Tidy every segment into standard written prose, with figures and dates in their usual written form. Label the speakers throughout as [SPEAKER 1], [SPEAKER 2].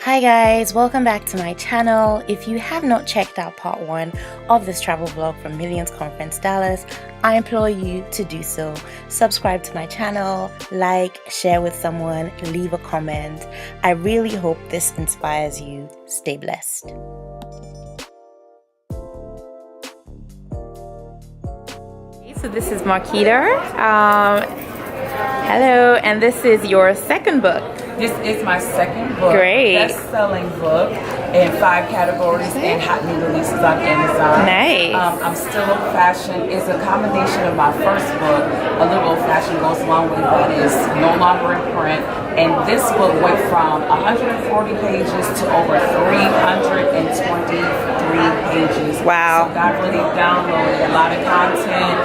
[SPEAKER 1] Hi guys, welcome back to my channel. If you have not checked out part 1 of this travel vlog from Millions Conference Dallas, I implore you to do so. Subscribe to my channel, like, share with someone, leave a comment. I really hope this inspires you. Stay blessed. So this is Marquita. Hello, and this is your second book.
[SPEAKER 2] This is my second book.
[SPEAKER 1] Great.
[SPEAKER 2] Best-selling book in 5 categories and hot new releases on Amazon.
[SPEAKER 1] Nice.
[SPEAKER 2] I'm Still Old Fashioned is a combination of my first book. A Little Old Fashioned goes along with it, but is no longer in print. And this book went from 140 pages to over 323 pages.
[SPEAKER 1] Wow.
[SPEAKER 2] So God really downloaded a lot of content,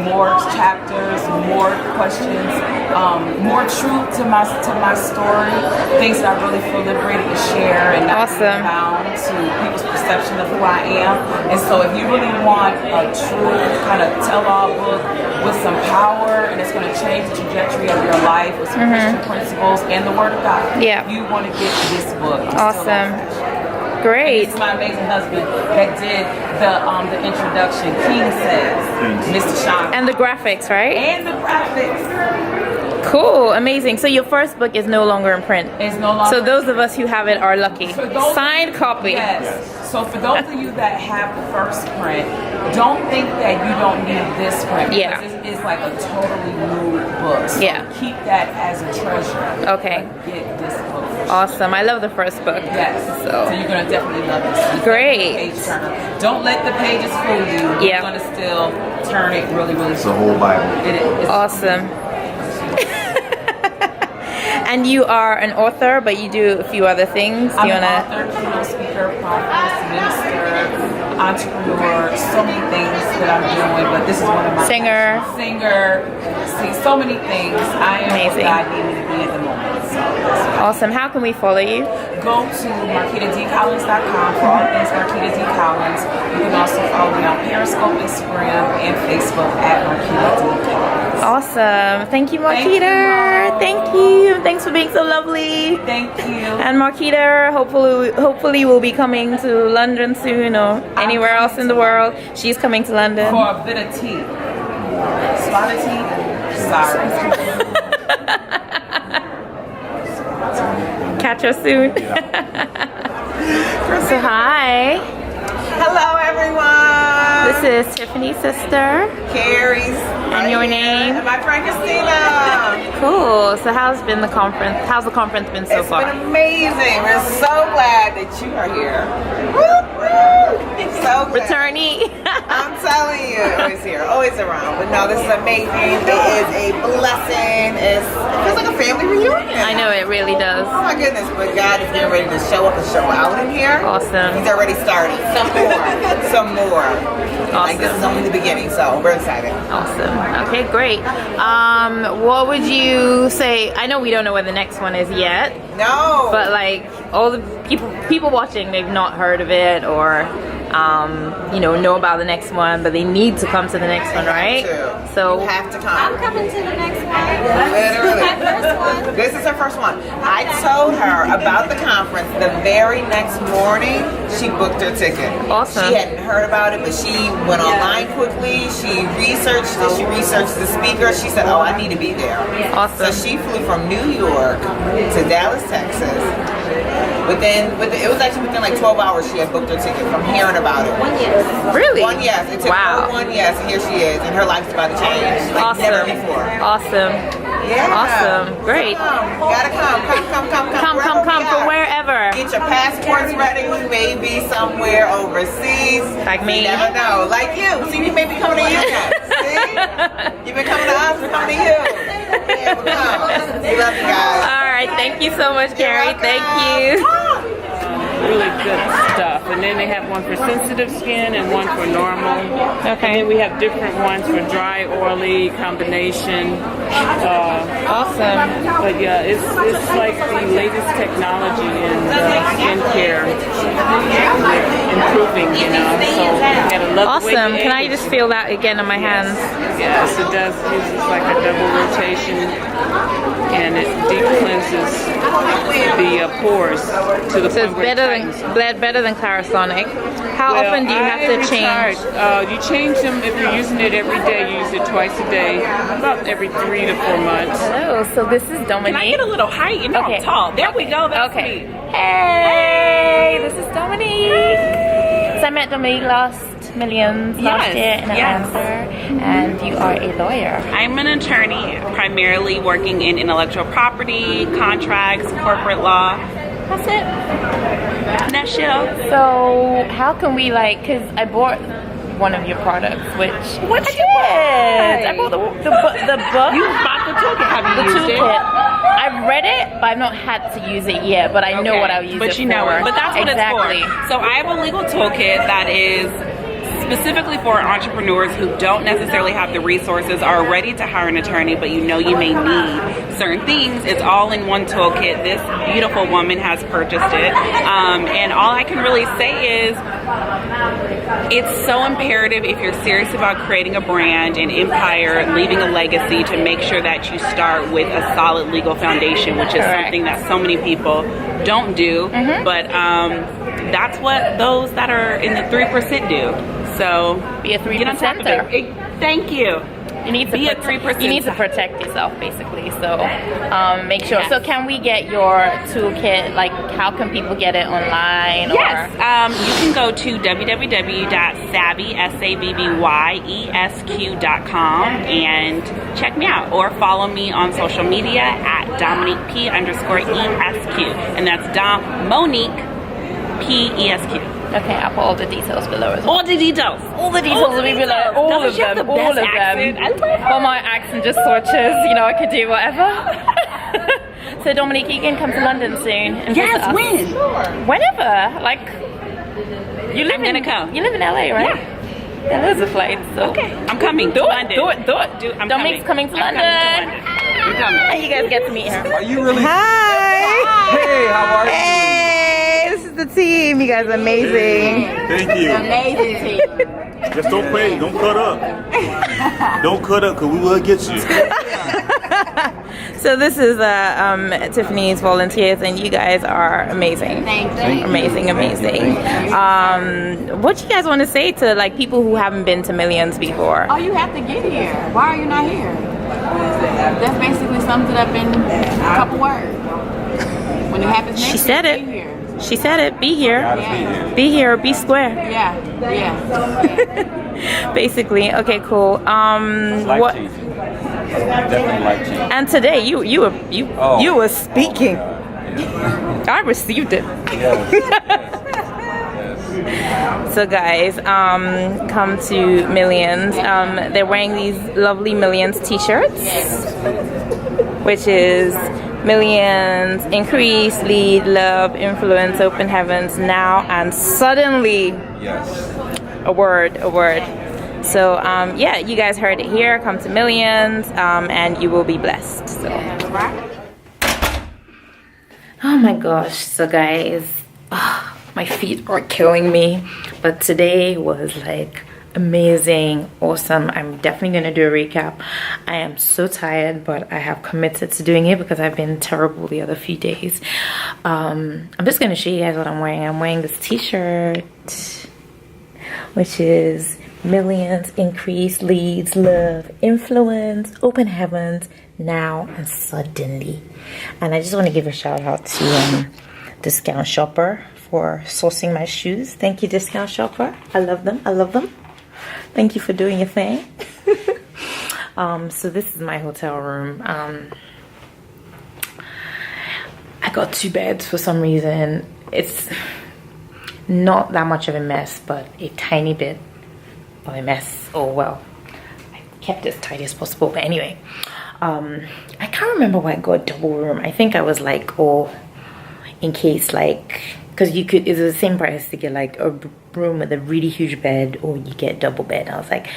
[SPEAKER 2] more chapters, more questions, more truth to my story, things that I really feel liberated to share and not be bound to people's perception of who I am. And so if you really want a true kind of tell-all book with some power and it's going to change the trajectory of your life with some Christian principles and the Word of God, you want to get this book.
[SPEAKER 1] Awesome. Great.
[SPEAKER 2] It's my amazing husband that did the introduction. King says, Mr. Sean.
[SPEAKER 1] And the graphics, right?
[SPEAKER 2] And the graphics.
[SPEAKER 1] Cool, amazing. So your first book is no longer in print.
[SPEAKER 2] It's no longer.
[SPEAKER 1] So those of us who have it are lucky. Signed copy.
[SPEAKER 2] Yes. So for those of you that have the first print, don't think that you don't need this print.
[SPEAKER 1] Yeah.
[SPEAKER 2] Because it's like a totally new book. So keep that as a treasure.
[SPEAKER 1] Okay.
[SPEAKER 2] Get this book.
[SPEAKER 1] Awesome. I love the first book.
[SPEAKER 2] Yes. So you're going to definitely love this.
[SPEAKER 1] Great.
[SPEAKER 2] Don't let the pages fool you. You're going to still turn it really, really.
[SPEAKER 3] It's the whole Bible.
[SPEAKER 2] It's
[SPEAKER 1] awesome. And you are an author, but you do a few other things.
[SPEAKER 2] I'm an author, keynote speaker, prophetess, minister, entrepreneur, so many things that I'm doing, but this is one of my
[SPEAKER 1] singer,
[SPEAKER 2] see, so many things. I am
[SPEAKER 1] amazing.
[SPEAKER 2] What God needed me to be at the moment. So
[SPEAKER 1] awesome. How can we follow you?
[SPEAKER 2] Go to MarquitaDCollins.com for all things Marquita D. Collins. You can also follow me on Periscope, Instagram, and Facebook at Marquita D. Collins.
[SPEAKER 1] Awesome. Thank you, Marquita. Thank you. Thanks for being so lovely.
[SPEAKER 2] Thank you.
[SPEAKER 1] And Marquita, hopefully will be coming to London soon or anywhere else in the world. She's coming to London.
[SPEAKER 2] For a bit of tea. Spot of tea? Sorry.
[SPEAKER 1] Catch her soon. So hi.
[SPEAKER 4] Hello everyone.
[SPEAKER 1] This is Tiffany's sister.
[SPEAKER 4] Carrie's.
[SPEAKER 1] And your name?
[SPEAKER 4] And my friend Christina.
[SPEAKER 1] Cool. So how's the conference been so far?
[SPEAKER 4] It's been amazing. We're so glad that you are here. Woo, woo. So glad.
[SPEAKER 1] Returnee.
[SPEAKER 4] I'm telling you, always here, always around. But no, this is amazing. It is a blessing. It feels like a family reunion.
[SPEAKER 1] I know, it really does.
[SPEAKER 4] Oh my goodness, but God is getting ready to show up and show out in here.
[SPEAKER 1] Awesome.
[SPEAKER 4] He's already started. Some more.
[SPEAKER 1] Awesome.
[SPEAKER 4] Like this is only the beginning, so we're excited.
[SPEAKER 1] Awesome. Okay, great. What would you say? I know we don't know where the next one is yet.
[SPEAKER 4] No.
[SPEAKER 1] But like all the people watching, they've not heard of it or know about the next one, but they need to come to the next one, right? So
[SPEAKER 4] you have to come.
[SPEAKER 5] I'm coming to the next one.
[SPEAKER 4] Literally.
[SPEAKER 5] My first one.
[SPEAKER 4] This is her first one. I told her about the conference the very next morning. She booked her ticket.
[SPEAKER 1] Awesome.
[SPEAKER 4] She hadn't heard about it, but she went online quickly. She researched it. She researched the speaker. She said, "Oh, I need to be there."
[SPEAKER 1] Awesome.
[SPEAKER 4] So she flew from New York to Dallas, Texas. It was actually within like 12 hours she had booked her ticket from hearing about it.
[SPEAKER 5] 1 yes.
[SPEAKER 1] Really?
[SPEAKER 4] 1 yes. It took her 1 yes, and here she is, and her life's about to change like never before.
[SPEAKER 1] Awesome.
[SPEAKER 4] Yeah.
[SPEAKER 1] Awesome. Great.
[SPEAKER 4] Gotta come.
[SPEAKER 1] Come from wherever.
[SPEAKER 4] Get your passports ready. We may be somewhere overseas.
[SPEAKER 1] Like me.
[SPEAKER 4] You never know. Like you. See, we may be coming to you next. See? You've been coming to us, we're coming to you. Yeah, we'll come. We love you guys.
[SPEAKER 1] All right. Thank you so much, Carrie. Thank you.
[SPEAKER 6] Really good stuff, and then they have one for sensitive skin and one for normal.
[SPEAKER 1] Okay.
[SPEAKER 6] And then we have different ones for dry, oily combination.
[SPEAKER 1] Awesome.
[SPEAKER 6] But yeah, it's like the latest technology in skincare improving, you know. So you gotta love the way
[SPEAKER 1] Awesome.
[SPEAKER 6] the
[SPEAKER 1] Can I
[SPEAKER 6] egg
[SPEAKER 1] just
[SPEAKER 6] is-
[SPEAKER 1] feel that again on my hands?
[SPEAKER 6] Yes, it does. Uses like a double rotation, and it deep cleanses the pores to the
[SPEAKER 1] So
[SPEAKER 6] point where it tightens.
[SPEAKER 1] better than Clarisonic. How
[SPEAKER 6] Well,
[SPEAKER 1] often do you have
[SPEAKER 6] I
[SPEAKER 1] to
[SPEAKER 6] retired.
[SPEAKER 1] change?
[SPEAKER 6] You change them if you're using it every day. You use it twice a day, about every 3 to 4 months.
[SPEAKER 1] Hello, so this is Dominique.
[SPEAKER 2] Can I get a little height? You know I'm tall. There we go. That's
[SPEAKER 1] Okay.
[SPEAKER 2] me.
[SPEAKER 1] Hey, this is Dominique. So I met Dominique last Millions last year in Atlanta, and you are a lawyer.
[SPEAKER 3] I'm an attorney, primarily working in intellectual property, contracts, corporate law. That's it. Nutshell.
[SPEAKER 1] So how can we because I bought one of your products, which
[SPEAKER 3] What
[SPEAKER 1] I
[SPEAKER 3] you
[SPEAKER 1] did. I bought the book.
[SPEAKER 3] You bought the toolkit. Have
[SPEAKER 1] The
[SPEAKER 3] you used
[SPEAKER 1] toolkit.
[SPEAKER 3] it?
[SPEAKER 1] I've read it, but I've not had to use it yet. But I know what I'll use
[SPEAKER 3] but
[SPEAKER 1] it
[SPEAKER 3] you know
[SPEAKER 1] for.
[SPEAKER 3] it. But that's what
[SPEAKER 1] exactly.
[SPEAKER 3] it's for. So I have a legal toolkit that is specifically for entrepreneurs who don't necessarily have the resources, are ready to hire an attorney, but you know you may need certain things. It's all in one toolkit. This beautiful woman has purchased it. And all I can really say is it's so imperative if you're serious about creating a brand, an empire, leaving a legacy, to make sure that you start with a solid legal foundation, which is something that so many people don't do. But that's what those that are in the 3% do. So
[SPEAKER 1] Be a
[SPEAKER 3] get on top of
[SPEAKER 1] 3%er.
[SPEAKER 3] it. Thank you.
[SPEAKER 1] You need to
[SPEAKER 3] Be a
[SPEAKER 1] protect-
[SPEAKER 3] 3%.
[SPEAKER 1] You need to protect yourself, basically. So make sure. So can we get your toolkit? How can people get it online?
[SPEAKER 3] Yes, you can go to www.savvyesq.com and check me out, or follow me on social media at DomoniqueP_ESQ, and that's Domonique PESQ.
[SPEAKER 1] Okay, I'll put all the details below as well.
[SPEAKER 3] All the details.
[SPEAKER 1] All the details will be below. All of them. All of them.
[SPEAKER 3] I love
[SPEAKER 1] Well, my accent just switches. I could do whatever. So Dominique, you can come to London soon. And visit
[SPEAKER 3] Yes,
[SPEAKER 1] us.
[SPEAKER 3] when?
[SPEAKER 1] Whenever. You live
[SPEAKER 3] I'm gonna come.
[SPEAKER 1] You live in LA, right? Yeah. There is a flight. So
[SPEAKER 3] Okay, I'm coming to
[SPEAKER 1] Do it.
[SPEAKER 3] London.
[SPEAKER 1] Do it.
[SPEAKER 3] I'm
[SPEAKER 1] Dominique's coming to London.
[SPEAKER 3] I'm coming.
[SPEAKER 1] And you guys get to meet her.
[SPEAKER 7] Are you really?
[SPEAKER 8] Hi.
[SPEAKER 7] Hey, how are you?
[SPEAKER 8] Hey, this is the team. You guys are amazing.
[SPEAKER 7] Thank you.
[SPEAKER 1] Amazing.
[SPEAKER 7] Just don't play. Don't cut up. Don't cut up, because we will get you.
[SPEAKER 8] So this is Tiffany's volunteers, and you guys are amazing.
[SPEAKER 1] Thank you.
[SPEAKER 8] Amazing. What do you guys want to say to people who haven't been to Millions before?
[SPEAKER 9] Oh, you have to get here. Why are you not here? That basically sums it up in a couple words. When it happens next
[SPEAKER 8] She said
[SPEAKER 9] year,
[SPEAKER 8] it.
[SPEAKER 9] be here.
[SPEAKER 8] She said it. Be here.
[SPEAKER 9] Yeah.
[SPEAKER 8] Be here. Be square.
[SPEAKER 9] Yeah.
[SPEAKER 8] Basically. Okay. Cool. What?
[SPEAKER 7] Definitely life changing.
[SPEAKER 8] And today you were speaking. I received it. So guys, come to Millions. They're wearing these lovely Millions t-shirts, which is Millions, Increase, Lead, Love, Influence, Open Heavens, Now, and Suddenly.
[SPEAKER 7] Yes.
[SPEAKER 8] A word. So yeah, you guys heard it here. Come to Millions, and you will be blessed. So. Oh my gosh. So guys, my feet are killing me, but today was amazing, awesome. I'm definitely gonna do a recap. I am so tired, but I have committed to doing it because I've been terrible the other few days. I'm just gonna show you guys what I'm wearing. I'm wearing this t-shirt, which is Millions, Increase, Leads, Love, Influence, Open Heavens, Now, and Suddenly. And I just want to give a shout out to Discount Shopper for sourcing my shoes. Thank you, Discount Shopper. I love them. Thank you for doing your thing. So this is my hotel room. I got 2 beds for some reason. It's not that much of a mess, but a tiny bit of a mess. Oh well, I kept it as tidy as possible. But anyway, I can't remember why I got a double room. I think I was in case because you could, it's the same price to get like a room with a really huge bed, or you get double bed. I was like,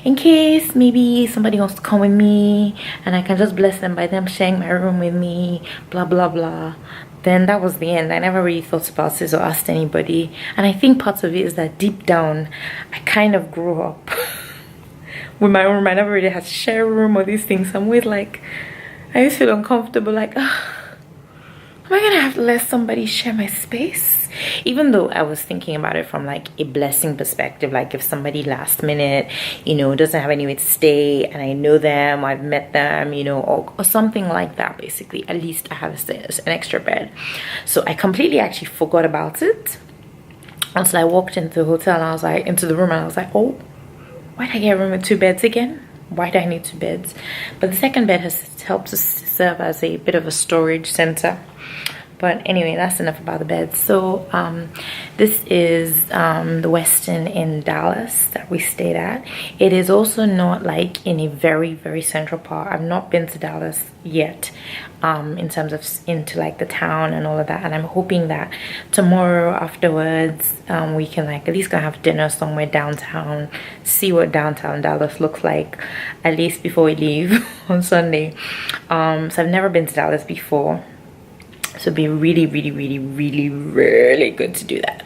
[SPEAKER 8] in case maybe somebody wants to come with me and I can just bless them by them sharing my room with me, blah blah blah. Then that was the end. I never really thought about this or asked anybody. And I think part of it is that deep down I kind of grew up with my own room. I never really had to share a room or these things. I'm always like, I used to feel uncomfortable, like, am I gonna have to let somebody share my space? Even though I was thinking about it from like a blessing perspective, like if somebody last minute, you know, doesn't have anywhere to stay and I know them, I've met them, you know, or something like that, basically, at least I have an extra bed. So I completely actually forgot about it until I walked into the hotel and I was like, into the room, and I was like, oh, why did I get a room with 2 beds again? Why do I need 2 beds? But the second bed has helped to serve as a bit of a storage center. But anyway, that's enough about the bed. So this is the Westin in Dallas that we stayed at. It is also not like in a very, very central part. I've not been to Dallas yet in terms of into like the town and all of that. And I'm hoping that tomorrow afterwards we can like at least go have dinner somewhere downtown, see what downtown Dallas looks like, at least before we leave on Sunday. So I've never been to Dallas before. So it'd be really, really, really, really, really good to do that.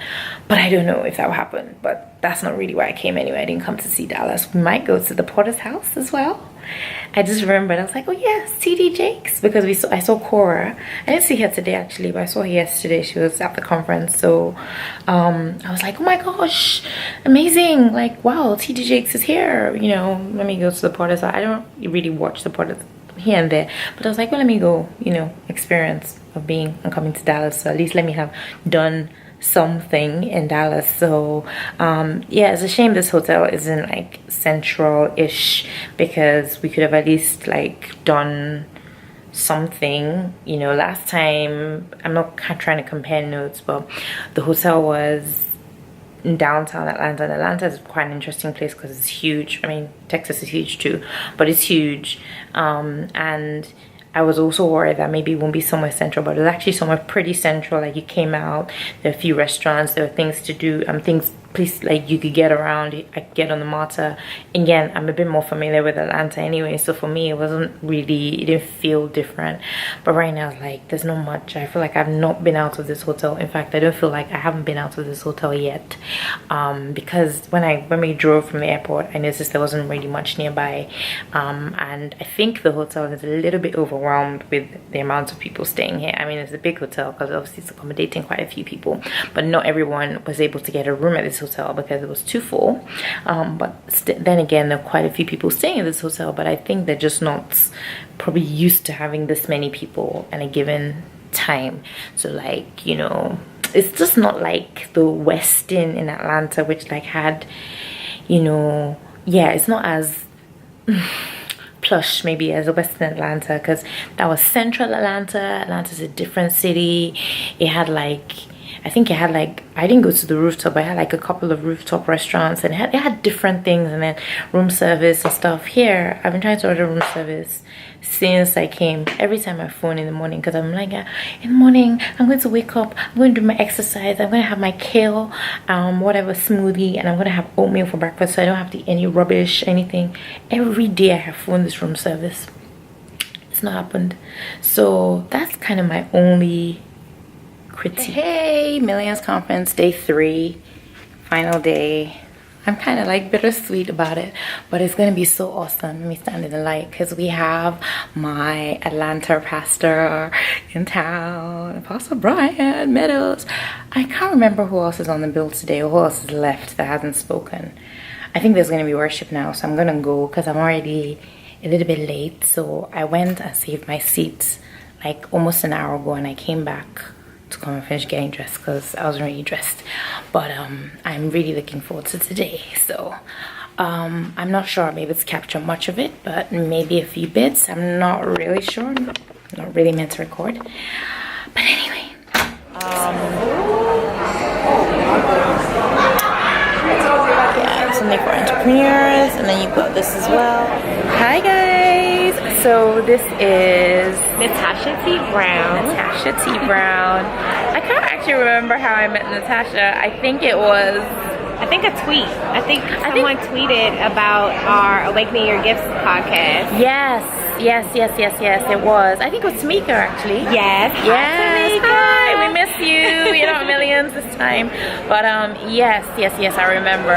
[SPEAKER 8] But I don't know if that will happen. But that's not really why I came anyway. I didn't come to see Dallas. We might go to the Porter's house as well. I just remembered. I was like, oh yes, TD Jakes. Because I saw Cora. I didn't see her today actually, but I saw her yesterday. She was at the conference. So I was like, oh my gosh, amazing. Like, wow, TD Jakes is here. You know, let me go to the Porter's house. I don't really watch the Porter's here and there. But I was like, well, let me go, you know, experience of being and coming to Dallas. So at least let me have done something in Dallas. So yeah, it's a shame this hotel isn't like central-ish, because we could have at least like done something, you know. Last time, I'm not trying to compare notes, but the hotel was in downtown Atlanta, and Atlanta is quite an interesting place because it's huge. I mean, Texas is huge too, but it's huge. And I was also worried that maybe it won't be somewhere central, but it was actually somewhere pretty central. Like, you came out, there are a few restaurants, there were things to do, please, like, you could get around. I could get on the MARTA. Again, I'm a bit more familiar with Atlanta anyway, so for me it wasn't really, it didn't feel different. But right now it's like there's not much. I feel like I've not been out of this hotel. In fact, I don't feel like I haven't been out of this hotel yet, because when we drove from the airport, I noticed there wasn't really much nearby, and I think the hotel is a little bit overwhelmed with the amount of people staying here. I mean, it's a big hotel because obviously it's accommodating quite a few people, but not everyone was able to get a room at this hotel because it was too full. But then again, there are quite a few people staying in this hotel, but I think they're just not probably used to having this many people at a given time. So, like, you know, it's just not like the Westin in Atlanta, which like had, you know, yeah, it's not as plush maybe as the Western Atlanta, because that was central Atlanta. Atlanta's a different city. It had like, I think it had like, I didn't go to the rooftop, but I had like a couple of rooftop restaurants, and it had different things, and then room service and stuff. Here, I've been trying to order room service since I came. Every time I phone in the morning, because I'm like, in the morning, I'm going to wake up, I'm going to do my exercise, I'm going to have my kale, whatever smoothie, and I'm going to have oatmeal for breakfast, so I don't have to eat any rubbish, anything. Every day I have phoned this room service. It's not happened. So that's kind of my only critique. Hey, Millions Conference, day 3, final day. I'm kind of like bittersweet about it, but it's gonna be so awesome. Let me stand in the light, because we have my Atlanta pastor in town, Apostle Brian Meadows. I can't remember who else is on the bill today, or who else is left that hasn't spoken. I think there's gonna be worship now, so I'm gonna go because I'm already a little bit late. So I went and saved my seats like almost an hour ago, and I came back to come and finish getting dressed because I wasn't really dressed. But I'm really looking forward to today. So I'm not sure I'll be able to capture much of it, but maybe a few bits. I'm not really sure. I'm not really meant to record. But anyway, yeah, something for entrepreneurs, and then you've got this as well. Hi guys, so this is
[SPEAKER 10] Natasha T. Brown.
[SPEAKER 8] Natasha T. Brown. I can't actually remember how I met Natasha. I think it was
[SPEAKER 5] I think a tweet. I think someone tweeted about our Awakening Your Gifts podcast.
[SPEAKER 8] Yes, it was. I think it was Tamika actually.
[SPEAKER 5] Yes.
[SPEAKER 8] Yes. Hi, we miss you. You're not millions this time. But yes, I remember.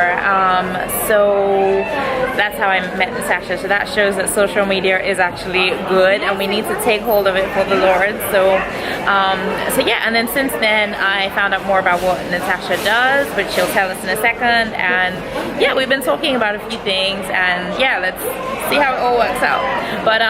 [SPEAKER 8] So that's how I met Natasha. So that shows that social media is actually good and we need to take hold of it for the Lord. So yeah, and then since then I found out more about what Natasha does, which she'll tell us in a second. And yeah, we've been talking about a few things, and yeah, let's see how it all works out. But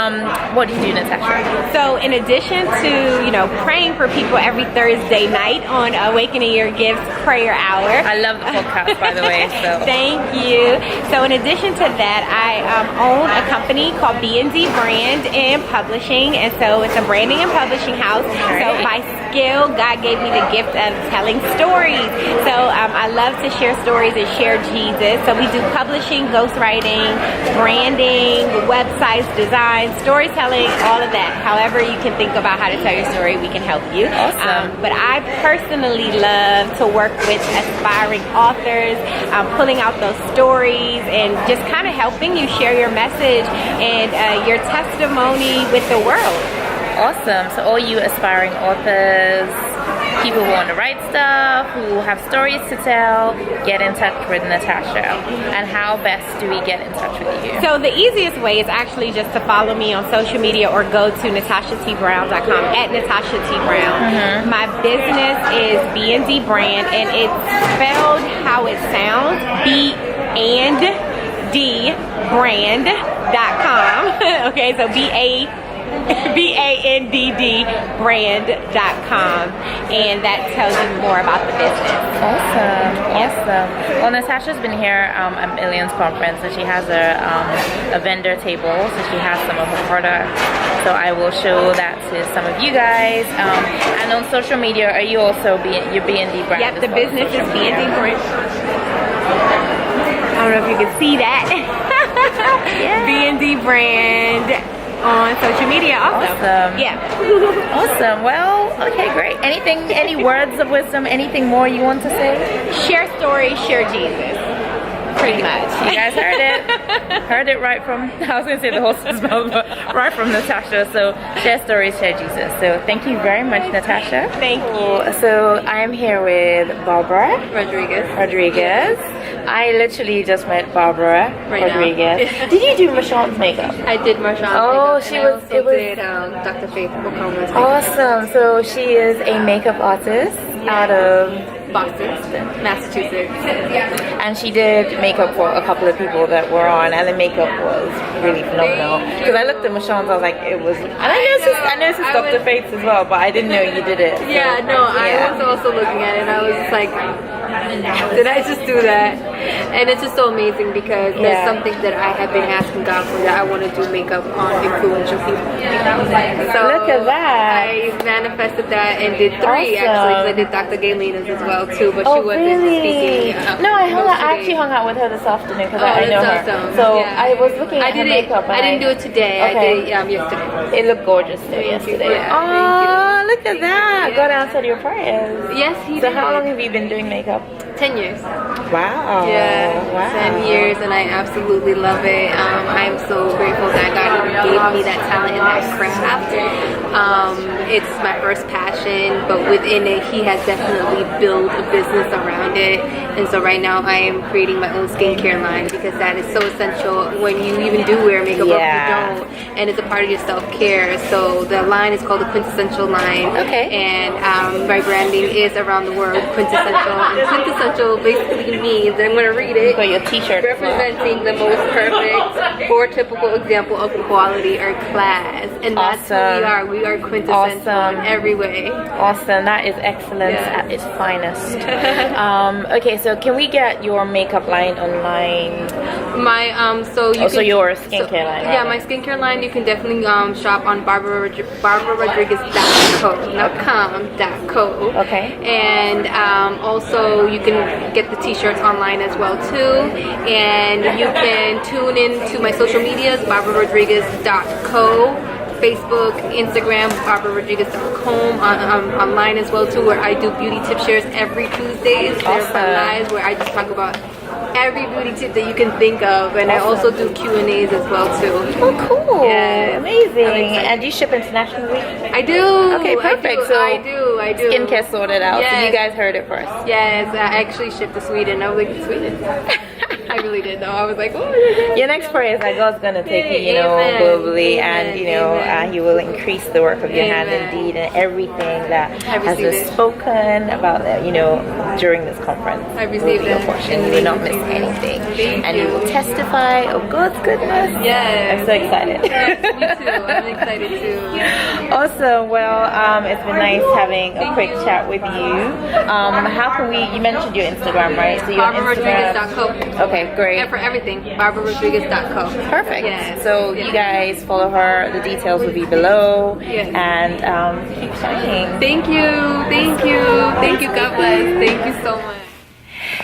[SPEAKER 8] what do you do, Natasha?
[SPEAKER 5] So in addition to, you know, praying for people every Thursday night on Awakening Your Gifts Prayer Hour.
[SPEAKER 8] I love the podcast, by the way. So
[SPEAKER 5] thank you. So in addition to that, I own a company called B&D Brand and Publishing, and so it's a branding and publishing house. So by skill, God gave me the gift of telling stories. So I love to share stories and share Jesus. So we do publishing, ghostwriting, branding, websites, design, storytelling, all of that. However you can think about how to tell your story, we can help you.
[SPEAKER 8] Awesome.
[SPEAKER 5] But I personally love to work with aspiring authors, pulling out those stories and just kind of helping you share your message and your testimony with the world.
[SPEAKER 8] Awesome. So all you aspiring authors, people who want to write stuff, who have stories to tell, get in touch with Natasha. And how best do we get in touch with you?
[SPEAKER 5] So the easiest way is actually just to follow me on social media or go to natashatbrown.com, at Natasha T. Brown. My business is B&D Brand, and it's spelled how it sounds, B&D brand.com. Okay, so BANDD brand.com, and that tells you more about the business.
[SPEAKER 8] Awesome. Well, Natasha's been here at Millions Conference, and she has a vendor table, so she has some of her products. So I will show that to some of you guys. And on social media, are you also your B&D brand?
[SPEAKER 5] Yep, the business is B&D Brand. I don't know if you can see that. B&D Brand on social media also.
[SPEAKER 8] Awesome.
[SPEAKER 5] Yeah.
[SPEAKER 8] Awesome. Well, okay, great. Any words of wisdom, anything more you want to say?
[SPEAKER 5] Share stories, share Jesus. Pretty much.
[SPEAKER 8] You guys heard it. Heard it right from, I was going to say the horse's mouth, but right from Natasha. So share stories, share Jesus. So thank you very much, Natasha.
[SPEAKER 5] Thank you.
[SPEAKER 8] So I am here with Barbara
[SPEAKER 10] Rodriguez.
[SPEAKER 8] I literally just met Barbara Rodriguez. Did you do Marshawn's makeup?
[SPEAKER 10] I did Marshawn's
[SPEAKER 8] makeup.
[SPEAKER 10] She was. It did Dr. Faith Okoma's makeup.
[SPEAKER 8] Awesome. So she is a makeup artist out of
[SPEAKER 10] Boston, Massachusetts.
[SPEAKER 8] And she did makeup for a couple of people that were on, and the makeup was really phenomenal. Because I looked at Marshawn's, I was like, it was. And I noticed Dr. Faith's as well, but I didn't know you did it. So,
[SPEAKER 10] I was also looking at it, and I was just like, did I just do that? And it's just so amazing because there's something that I have been asking God for, that I want to do makeup on influential people. So
[SPEAKER 8] look at that.
[SPEAKER 10] I manifested that and did 3 actually, because I did Dr. Gaylina's as well too, but she wasn't speaking.
[SPEAKER 8] No, I actually hung out with her this afternoon because I know her.
[SPEAKER 10] Awesome.
[SPEAKER 8] So I was looking at her makeup.
[SPEAKER 10] I didn't do it today.
[SPEAKER 8] Okay.
[SPEAKER 10] I did yesterday.
[SPEAKER 8] It looked gorgeous too yesterday.
[SPEAKER 10] Yeah,
[SPEAKER 8] oh, look at that. God answered your prayers.
[SPEAKER 10] Yes, he did.
[SPEAKER 8] So how long have you been doing makeup?
[SPEAKER 10] 10 years.
[SPEAKER 8] Wow.
[SPEAKER 10] Yeah,
[SPEAKER 8] wow.
[SPEAKER 10] 10 years, and I absolutely love it. I'm so grateful that God gave me that talent and that craft. It's my first passion, but within it, He has definitely built a business around it. And so right now, I am creating my own skincare line, because that is so essential when you even do wear makeup or if you don't, and it's a part of your self-care. So the line is called the Quintessential line.
[SPEAKER 8] Okay.
[SPEAKER 10] And my branding is around the word quintessential. And quintessential basically means, I'm going to read it,
[SPEAKER 8] for your t-shirt,
[SPEAKER 10] representing the most perfect or typical example of quality or class. And that's who we are. We are quintessential in every way.
[SPEAKER 8] Awesome. That is excellence at its finest. Okay, so can we get your makeup line online?
[SPEAKER 10] My
[SPEAKER 8] so your skincare line.
[SPEAKER 10] Yeah, my skincare line, you can definitely shop on barbararodriguez.com.
[SPEAKER 8] Okay.
[SPEAKER 10] And also you can get the t-shirts online as well too. And you can tune in to my social medias, barbararodriguez.co. Facebook, Instagram, barbararodriguez.com, online as well too, where I do beauty tip shares every Tuesdays. There's my lives where I just talk about every beauty tip that you can think of, and I also do Q&As as well too.
[SPEAKER 8] Oh, cool!
[SPEAKER 10] Yeah,
[SPEAKER 8] Amazing. And do you ship internationally?
[SPEAKER 10] I do.
[SPEAKER 8] Okay, perfect.
[SPEAKER 10] I do.
[SPEAKER 8] Skincare sorted out.
[SPEAKER 10] Yes.
[SPEAKER 8] So you guys heard it first.
[SPEAKER 10] Yes, I actually shipped to Sweden. I was like, Sweden? I really did though. I was like, oh.
[SPEAKER 8] Your next prayer is that God's gonna take you, you know,
[SPEAKER 10] Amen.
[SPEAKER 8] globally,
[SPEAKER 10] Amen.
[SPEAKER 8] and you know, He will increase the work of your hand indeed, and everything that has been spoken about, you know, during this conference.
[SPEAKER 10] I received
[SPEAKER 8] your portion. You will not miss anything, and you will testify of God's goodness.
[SPEAKER 10] Yes.
[SPEAKER 8] I'm so excited.
[SPEAKER 10] Yes, me too. I'm excited too.
[SPEAKER 8] Awesome. Well, it's been nice having a quick chat with you. How can we? You mentioned your Instagram, right? So you're on Instagram.
[SPEAKER 10] BarbaraRodriguez.co.
[SPEAKER 8] Okay, great.
[SPEAKER 10] And for everything, BarbaraRodriguez.co.
[SPEAKER 8] Perfect.
[SPEAKER 10] Yes.
[SPEAKER 8] So you guys follow her. The details will be below.
[SPEAKER 10] Yes.
[SPEAKER 8] And keep shining.
[SPEAKER 10] Thank you. Thank you. Thank you. God bless. Thank you so much.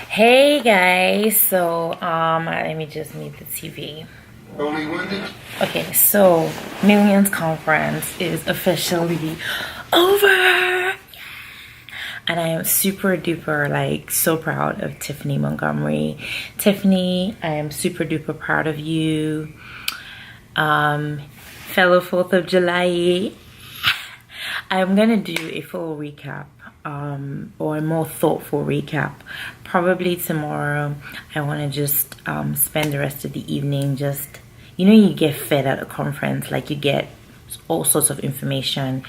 [SPEAKER 8] Hey guys. So let me just mute the TV. Okay, so Millions Conference is officially over. And I am super duper, like, so proud of Tiffany Montgomery. Tiffany, I am super duper proud of you. Fellow 4th of July. I'm gonna do a full recap, or a more thoughtful recap, probably tomorrow. I want to just spend the rest of the evening just, you know, you get fed at a conference, like you get all sorts of information.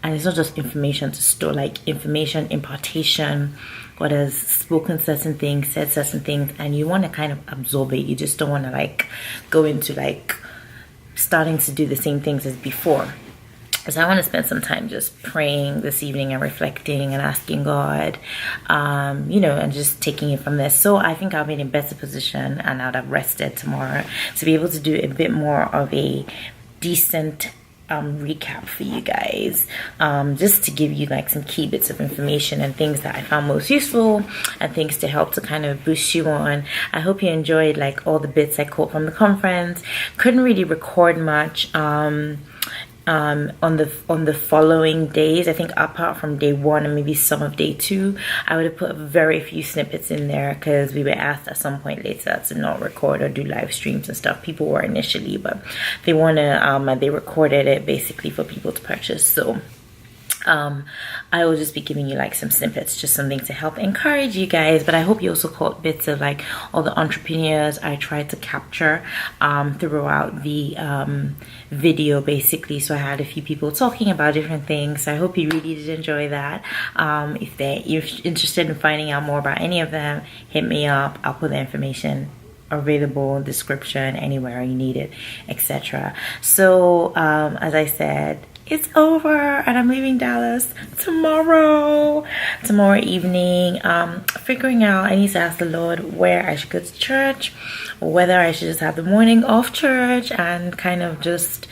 [SPEAKER 8] And it's not just information to store, like information impartation. God has spoken certain things, said certain things, and you want to kind of absorb it. You just don't want to like go into like starting to do the same things as before. So I want to spend some time just praying this evening and reflecting and asking God, you know, and just taking it from there. So I think I'll be in a better position, and I'd have rested tomorrow to be able to do a bit more of a decent recap for you guys, just to give you like some key bits of information and things that I found most useful and things to help to kind of boost you on. I hope you enjoyed like all the bits I caught from the conference. Couldn't really record much on the following days. I think apart from day 1 and maybe some of day 2, I would have put very few snippets in there because we were asked at some point later to not record or do live streams and stuff. People were initially, but they want to they recorded it basically for people to purchase. So I will just be giving you like some snippets, just something to help encourage you guys. But I hope you also caught bits of like all the entrepreneurs I tried to capture throughout the video basically. So I had a few people talking about different things. So I hope you really did enjoy that. If you're interested in finding out more about any of them, hit me up. I'll put the information available, description, anywhere you need it, etc. So as I said, it's over and I'm leaving Dallas tomorrow evening. Figuring out, I need to ask the Lord where I should go to church, or whether I should just have the morning off church and kind of just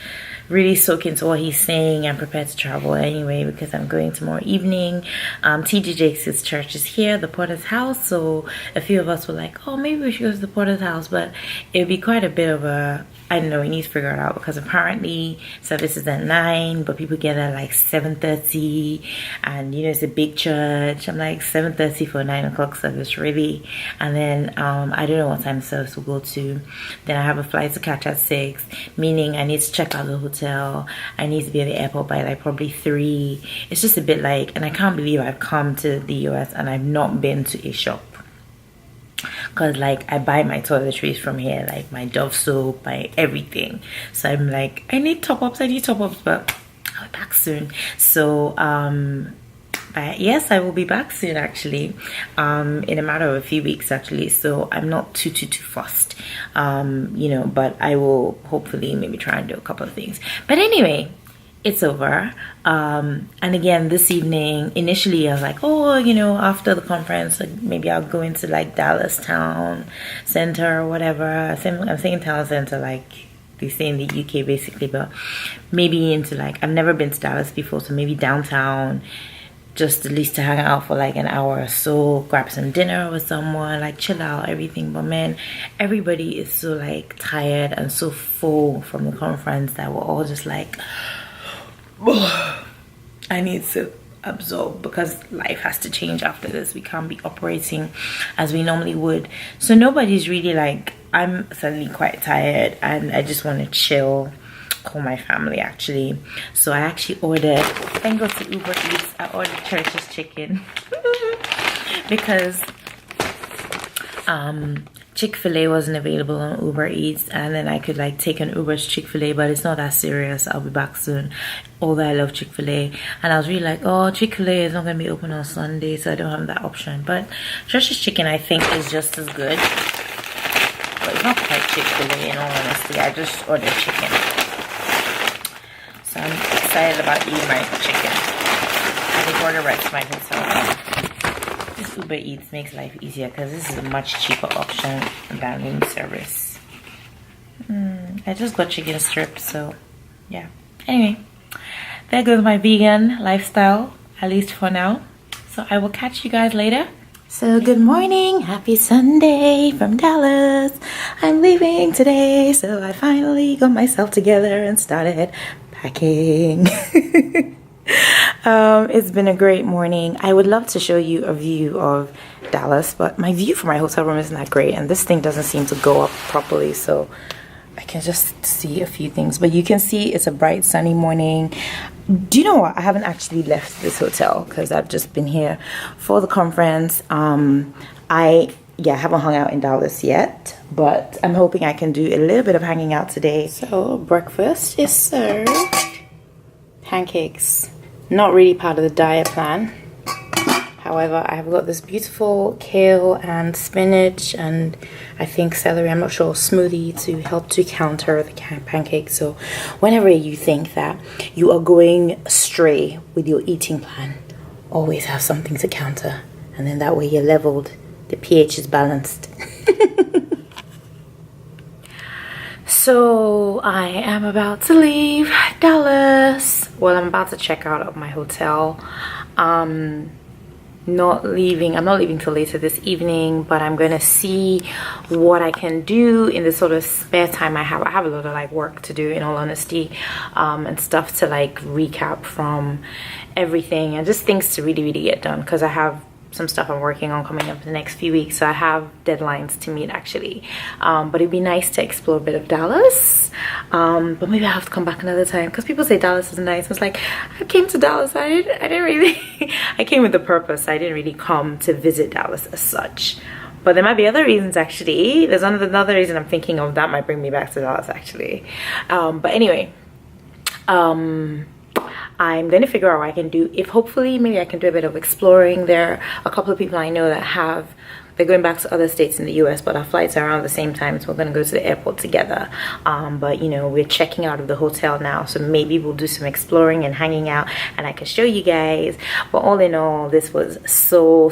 [SPEAKER 8] really soak into what he's saying and prepare to travel anyway, because I'm going tomorrow evening. TD Jakes' church is here, the Potter's house, so a few of us were like, oh, maybe we should go to the Potter's house, but it would be quite a bit of a, I don't know, we need to figure it out, because apparently service is at 9, but people get at like 7:30, and you know, it's a big church. I'm like, 7:30 for a 9 o'clock service, really? And then I don't know what time the service will go to. Then I have a flight to catch at 6, meaning I need to check out the hotel. I need to be at the airport by like probably 3. It's just a bit like, and I can't believe I've come to the US and I've not been to a shop, because like I buy my toiletries from here, like my Dove soap, my everything. So I'm like, I need top-ups, but I'll be back soon. So yes, I will be back soon actually, in a matter of a few weeks actually. So I'm not too fussed, you know, but I will hopefully maybe try and do a couple of things. But anyway, it's over. And again, this evening, initially I was like, oh, you know, after the conference, like, maybe I'll go into like Dallas town center or whatever. I'm saying town center like they say in the UK basically, but maybe into like, I've never been to Dallas before, so maybe downtown, just at least to hang out for like an hour or so, grab some dinner with someone, like chill out, everything. But man, everybody is so like tired and so full from the conference that we're all just like, I need to absorb, because life has to change after this. We can't be operating as we normally would. So nobody's really like, I'm suddenly quite tired and I just want to chill, call my family actually. So I actually ordered, thank God to Uber Eats, I ordered Church's chicken because Chick-fil-A wasn't available on Uber Eats, and then I could like take an Uber to Chick-fil-A, but it's not that serious. I'll be back soon. Although I love Chick-fil-A, and I was really like, oh, Chick-fil-A is not gonna be open on Sunday, so I don't have that option. But Church's chicken I think is just as good, but it's not quite Chick-fil-A in all honesty. I just ordered chicken, so I'm excited about eating my chicken. I think order right to my hotel. This Uber Eats makes life easier because this is a much cheaper option than room service. I just got chicken strips, so yeah. Anyway, there goes my vegan lifestyle, at least for now. So I will catch you guys later. So good morning, happy Sunday from Dallas. I'm leaving today, so I finally got myself together and started packing. It's been a great morning. I would love to show you a view of Dallas, but my view from my hotel room isn't that great, and this thing doesn't seem to go up properly, so I can just see a few things. But you can see it's a bright sunny morning. Do you know what? I haven't actually left this hotel because I've just been here for the conference. I haven't hung out in Dallas yet, but I'm hoping I can do a little bit of hanging out today. So breakfast is served. Pancakes, not really part of the diet plan. However, I've got this beautiful kale and spinach and I think celery, I'm not sure, smoothie to help to counter the pancakes. So whenever you think that you are going astray with your eating plan, always have something to counter, and then that way you're leveled, the pH is balanced. So I am about to leave Dallas. Well, I'm about to check out of my hotel. I'm not leaving till later this evening, but I'm gonna see what I can do in the sort of spare time I have. I have a lot of like work to do, in all honesty, and stuff to like recap from everything, and just things to really get done, because I have some stuff I'm working on coming up in the next few weeks, so I have deadlines to meet actually. But it'd be nice to explore a bit of Dallas, but maybe I have to come back another time, because people say Dallas is nice. I was like, I came to Dallas, I didn't really I came with a purpose. I didn't really come to visit Dallas as such, but there might be other reasons actually. There's another reason I'm thinking of that might bring me back to Dallas actually. But anyway, I'm going to figure out what I can do. If hopefully maybe I can do a bit of exploring. There are a couple of people I know that they're going back to other states in the US, but our flights are around the same time, so we're going to go to the airport together. But you know, we're checking out of the hotel now, so maybe we'll do some exploring and hanging out, and I can show you guys. But all in all, this was so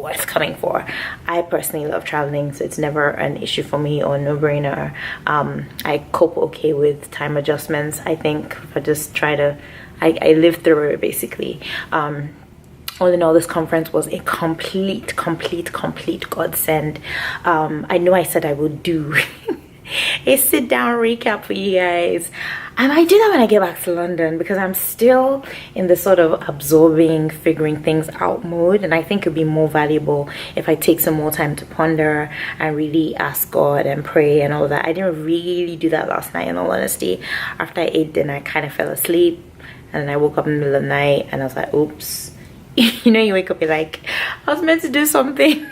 [SPEAKER 8] worth coming for. I personally love traveling, so it's never an issue for me or no brainer. I cope okay with time adjustments. I think if I just try to, I live through it basically. All in all, this conference was a complete godsend. I know I said I would do a sit down recap for you guys. I might do that when I get back to London, because I'm still in the sort of absorbing, figuring things out mode, and I think it'd be more valuable if I take some more time to ponder and really ask God and pray and all that. I didn't really do that last night, in all honesty. After I ate dinner, I kind of fell asleep, and then I woke up in the middle of the night and I was like, oops. You know, you wake up, you're like, I was meant to do something.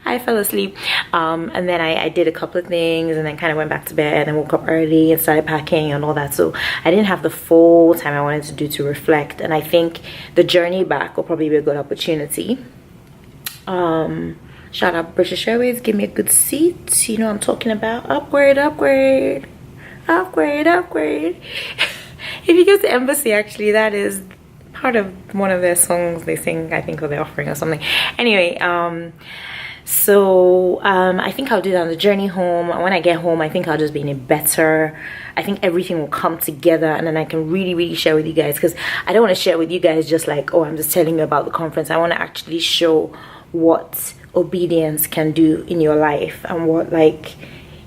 [SPEAKER 8] I fell asleep, and then I did a couple of things, and then kind of went back to bed and woke up early and started packing and all that. So I didn't have the full time I wanted to do to reflect, and I think the journey back will probably be a good opportunity. Shout out British Airways, give me a good seat. You know what I'm talking about. Upgrade. If you go to Embassy, actually, that is part of one of their songs they sing, I think, or they're offering or something. Anyway, so I think I'll do that on the journey home. And when I get home, I think I'll just be in a better, I think everything will come together, and then I can really share with you guys, because I don't want to share with you guys just like, oh, I'm just telling you about the conference. I want to actually show what obedience can do in your life, and what, like,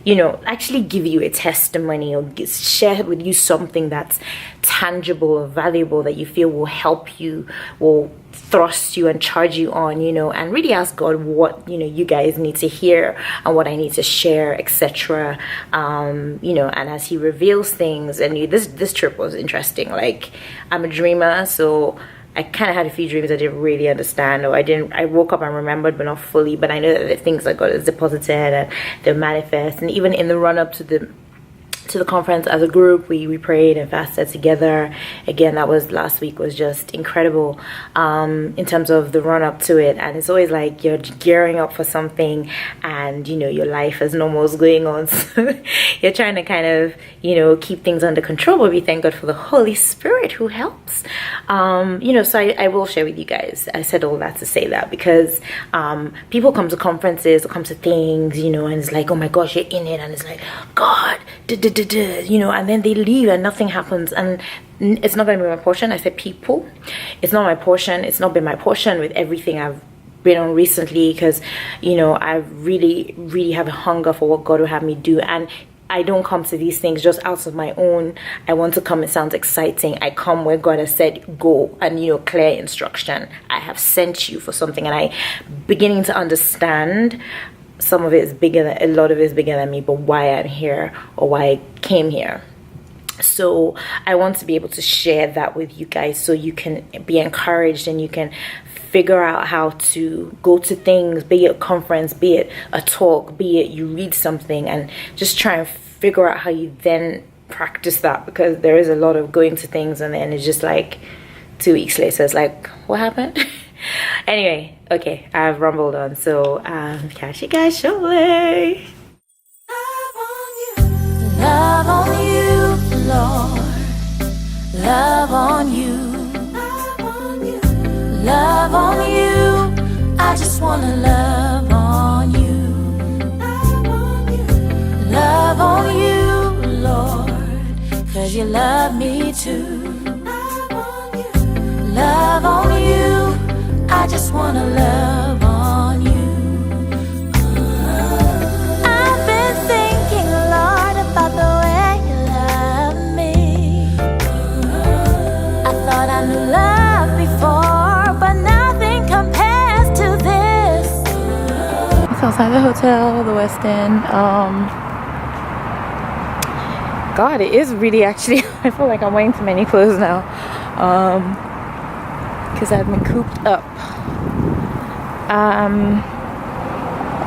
[SPEAKER 8] you know, actually give you a testimony or share with you something that's tangible or valuable that you feel will help you, will thrust you and charge you on, you know, and really ask God what, you know, you guys need to hear and what I need to share, etc. You know, and as he reveals things, and this trip was interesting. Like, I'm a dreamer, so I kind of had a few dreams I didn't really understand, or I woke up and remembered, but not fully. But I know that the things that God has deposited and they manifest. And even in the run up to the conference, as a group, we prayed and fasted together. Again, that was last week, was just incredible in terms of the run up to it. And it's always like you're gearing up for something, and you know, your life as normal is going on, so you're trying to kind of, you know, keep things under control. But we thank God for the Holy Spirit who helps. You know, so I will share with you guys. I said all that to say that because people come to conferences or come to things, you know, and it's like, oh my gosh, you're in it, and it's like, God, you know, and then they leave and nothing happens. And it's not going to be my portion. I said people. It's not my portion. It's not been my portion with everything I've been on recently, because, you know, I really have a hunger for what God will have me do. And I don't come to these things just out of my own. I want to come. It sounds exciting. I come where God has said go, and, you know, clear instruction. I have sent you for something, and I beginning to understand. Some of it is bigger than, a lot of it is bigger than me, but why I'm here or why I came here. So I want to be able to share that with you guys, so you can be encouraged and you can figure out how to go to things, be it a conference, be it a talk, be it you read something, and just try and figure out how you then practice that, because there is a lot of going to things and then it's just like 2 weeks later it's like, what happened? Anyway, okay, I've rumbled on, so catch you guys shortly.
[SPEAKER 11] Love on you, Lord. Love on you. Love on you. I just wanna love on you. Love on you, Lord. 'Cause you love me too. Love on you. I just wanna love on you. I've been thinking, Lord, about the way you love me. I thought I knew love before, but nothing compares to this.
[SPEAKER 8] It's outside the hotel, the West End. God, it is really actually, I feel like I'm wearing too many clothes now. Because I've been cooped up.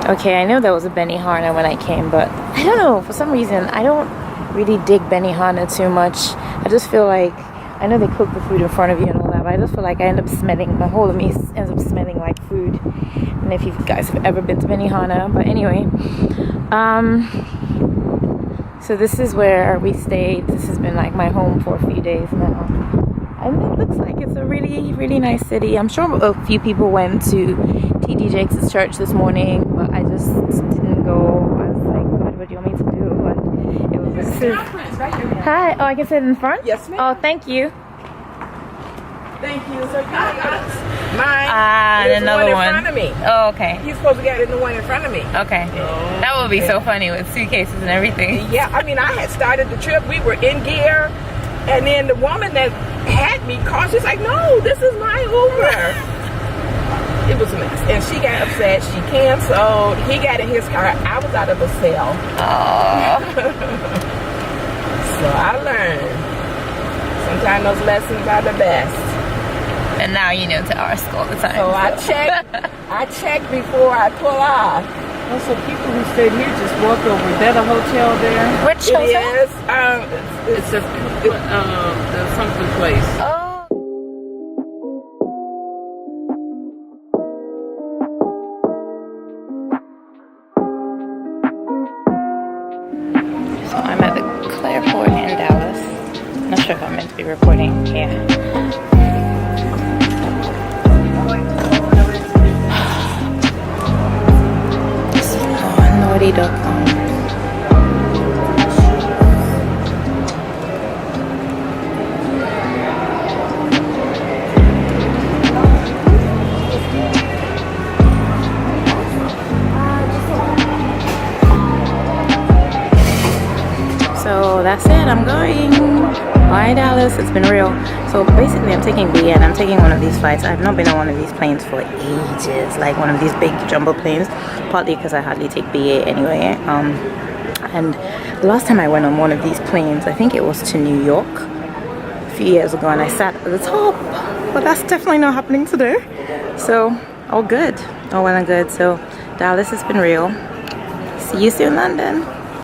[SPEAKER 8] Okay, I know there was a Benihana when I came, but I don't know, for some reason I don't really dig Benihana too much. I just feel like, I know they cook the food in front of you and all that, but I just feel like I end up smelling, my whole of me ends up smelling like food. And if you guys have ever been to Benihana, but anyway, so this is where we stayed. This has been like my home for a few days now. And it looks like it's a really nice city. I'm sure a few people went to TD Jakes' church this morning, but I just didn't go. I was like, God, what do you want me to do? And it was
[SPEAKER 2] Right here.
[SPEAKER 8] Hi. Oh, I can sit in front?
[SPEAKER 2] Yes, ma'am.
[SPEAKER 8] Oh, thank you.
[SPEAKER 2] Thank you. So mine is
[SPEAKER 8] another
[SPEAKER 2] the
[SPEAKER 8] one
[SPEAKER 2] in front of me.
[SPEAKER 8] Oh, okay.
[SPEAKER 2] You're supposed to get in the one in front of me.
[SPEAKER 8] Okay. That would be so funny with suitcases and everything.
[SPEAKER 2] Yeah, I mean, I had started the trip. We were in gear, and then the woman that had me called. She's like, "No, this is my Uber." It was a mess, and she got upset. She canceled. He got in his car. I was out of the cell. So I learned. Sometimes those lessons are the best.
[SPEAKER 8] And now you know to ask all the time.
[SPEAKER 2] So I check before I pull off.
[SPEAKER 6] Also, people who stayed here just walk over. Is that a hotel there?
[SPEAKER 8] Which hotel?
[SPEAKER 2] It is.
[SPEAKER 6] It's the something place.
[SPEAKER 8] So I'm at the airport in Dallas. Not sure if I'm meant to be recording here. This is on naughty.com. that's it, I'm going. Bye Dallas, it's been real. So basically I'm taking BA and I'm taking one of these flights. I've not been on one of these planes for ages, like one of these big jumbo planes, partly because I hardly take BA anyway. And the last time I went on one of these planes, I think it was to New York a few years ago, and I sat at the top, but that's definitely not happening today. So all good, all well and good. So Dallas, has been real. See you soon, London.